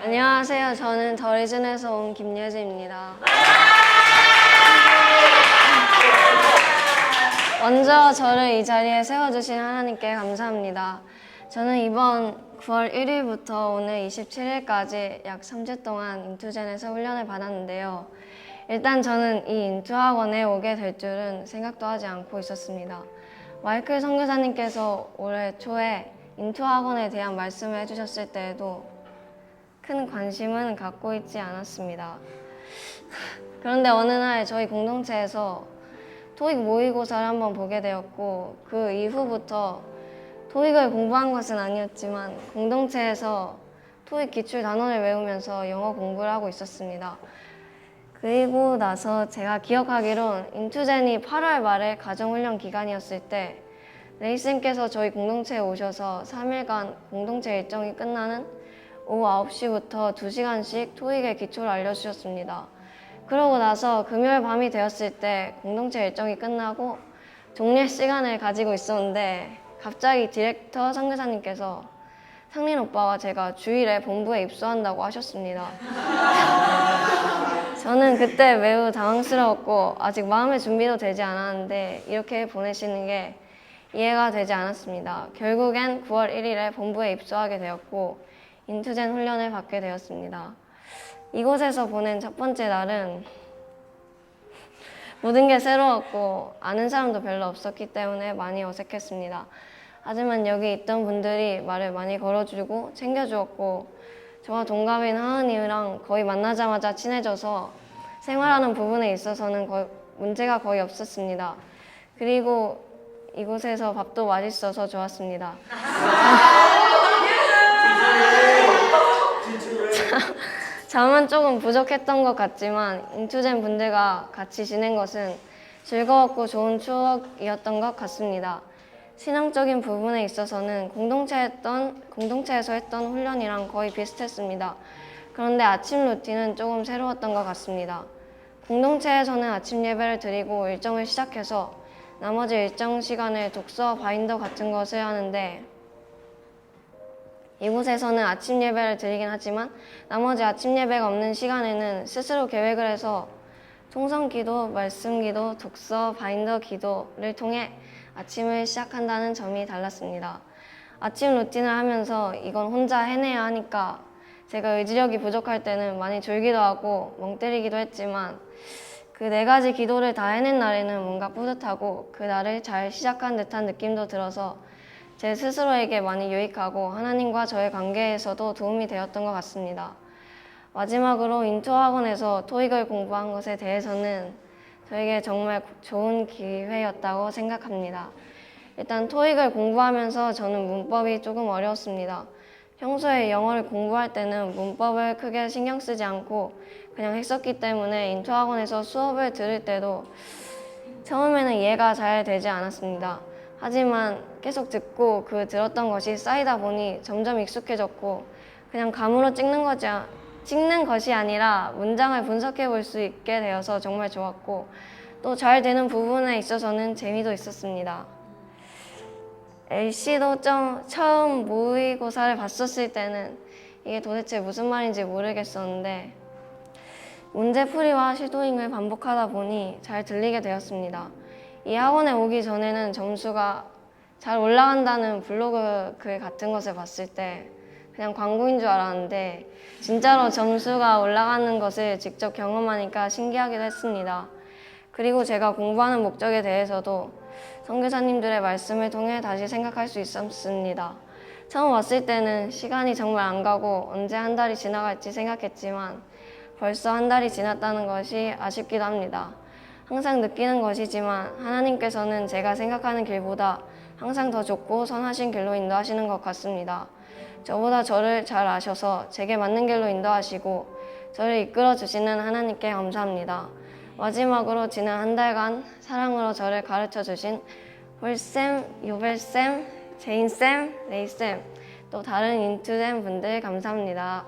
안녕하세요. 저는 더리즌에서 온 김예지입니다. 먼저 저를 이 자리에 세워주신 하나님께 감사합니다. 저는 이번 9월 1일부터 오늘 27일까지 약 3주 동안 인투젠에서 훈련을 받았는데요. 일단 저는 이 인투학원에 오게 될 줄은 생각도 하지 않고 있었습니다. 마이클 선교사님께서 올해 초에 인투학원에 대한 말씀을 해주셨을 때에도 큰 관심은 갖고 있지 않았습니다. 그런데 어느 날 저희 공동체에서 토익 모의고사를 한번 보게 되었고, 그 이후부터 토익을 공부한 것은 아니었지만 공동체에서 토익 기출 단원을 외우면서 영어 공부를 하고 있었습니다. 그리고 나서 제가 기억하기론 인투젠이 8월 말에 가정훈련 기간이었을 때 레이쌤께서 저희 공동체에 오셔서 3일간 공동체 일정이 끝나는 오후 9시부터 2시간씩 토익의 기초를 알려주셨습니다. 그러고 나서 금요일 밤이 되었을 때 공동체 일정이 끝나고 종례 시간을 가지고 있었는데 갑자기 디렉터 선교사님께서 상린 오빠와 제가 주일에 본부에 입소한다고 하셨습니다. 저는 그때 매우 당황스러웠고 아직 마음의 준비도 되지 않았는데 이렇게 보내시는 게 이해가 되지 않았습니다. 결국엔 9월 1일에 본부에 입소하게 되었고 인투젠 훈련을 받게 되었습니다. 이곳에서 보낸 첫 번째 날은 모든 게 새로웠고 아는 사람도 별로 없었기 때문에 많이 어색했습니다. 하지만 여기 있던 분들이 말을 많이 걸어주고 챙겨주었고 저와 동갑인 하은이랑 거의 만나자마자 친해져서 생활하는 부분에 있어서는 문제가 거의 없었습니다. 그리고 이곳에서 밥도 맛있어서 좋았습니다. 잠은 조금 부족했던 것 같지만 인투젠 분들과 같이 지낸 것은 즐거웠고 좋은 추억이었던 것 같습니다. 신앙적인 부분에 있어서는 공동체에서 했던 훈련이랑 거의 비슷했습니다. 그런데 아침 루틴은 조금 새로웠던 것 같습니다. 공동체에서는 아침 예배를 드리고 일정을 시작해서 나머지 일정 시간에 독서, 바인더 같은 것을 하는데 이곳에서는 아침 예배를 드리긴 하지만 나머지 아침 예배가 없는 시간에는 스스로 계획을 해서 통성 기도, 말씀 기도, 독서, 바인더 기도를 통해 아침을 시작한다는 점이 달랐습니다. 아침 루틴을 하면서 이건 혼자 해내야 하니까 제가 의지력이 부족할 때는 많이 졸기도 하고 멍 때리기도 했지만 그 4가지 기도를 다 해낸 날에는 뭔가 뿌듯하고 그 날을 잘 시작한 듯한 느낌도 들어서 제 스스로에게 많이 유익하고 하나님과 저의 관계에서도 도움이 되었던 것 같습니다. 마지막으로 인투학원에서 토익을 공부한 것에 대해서는 저에게 정말 좋은 기회였다고 생각합니다. 일단 토익을 공부하면서 저는 문법이 조금 어려웠습니다. 평소에 영어를 공부할 때는 문법을 크게 신경 쓰지 않고 그냥 했었기 때문에 인투학원에서 수업을 들을 때도 처음에는 이해가 잘 되지 않았습니다. 하지만 계속 듣고 그 들었던 것이 쌓이다 보니 점점 익숙해졌고 그냥 감으로 찍는 것이 아니라 문장을 분석해 볼 수 있게 되어서 정말 좋았고 또 잘 되는 부분에 있어서는 재미도 있었습니다. LC도 처음 모의고사를 봤었을 때는 이게 도대체 무슨 말인지 모르겠었는데 문제풀이와 쉐도잉을 반복하다 보니 잘 들리게 되었습니다. 이 학원에 오기 전에는 점수가 잘 올라간다는 블로그 글 같은 것을 봤을 때 그냥 광고인 줄 알았는데 진짜로 점수가 올라가는 것을 직접 경험하니까 신기하기도 했습니다. 그리고 제가 공부하는 목적에 대해서도 선교사님들의 말씀을 통해 다시 생각할 수 있었습니다. 처음 왔을 때는 시간이 정말 안 가고 언제 한 달이 지나갈지 생각했지만 벌써 한 달이 지났다는 것이 아쉽기도 합니다. 항상 느끼는 것이지만 하나님께서는 제가 생각하는 길보다 항상 더 좋고 선하신 길로 인도하시는 것 같습니다. 저보다 저를 잘 아셔서 제게 맞는 길로 인도하시고 저를 이끌어 주시는 하나님께 감사합니다. 마지막으로 지난 한 달간 사랑으로 저를 가르쳐 주신 홀쌤, 요벨쌤, 제인쌤, 레이쌤, 또 다른 인투젠 분들 감사합니다.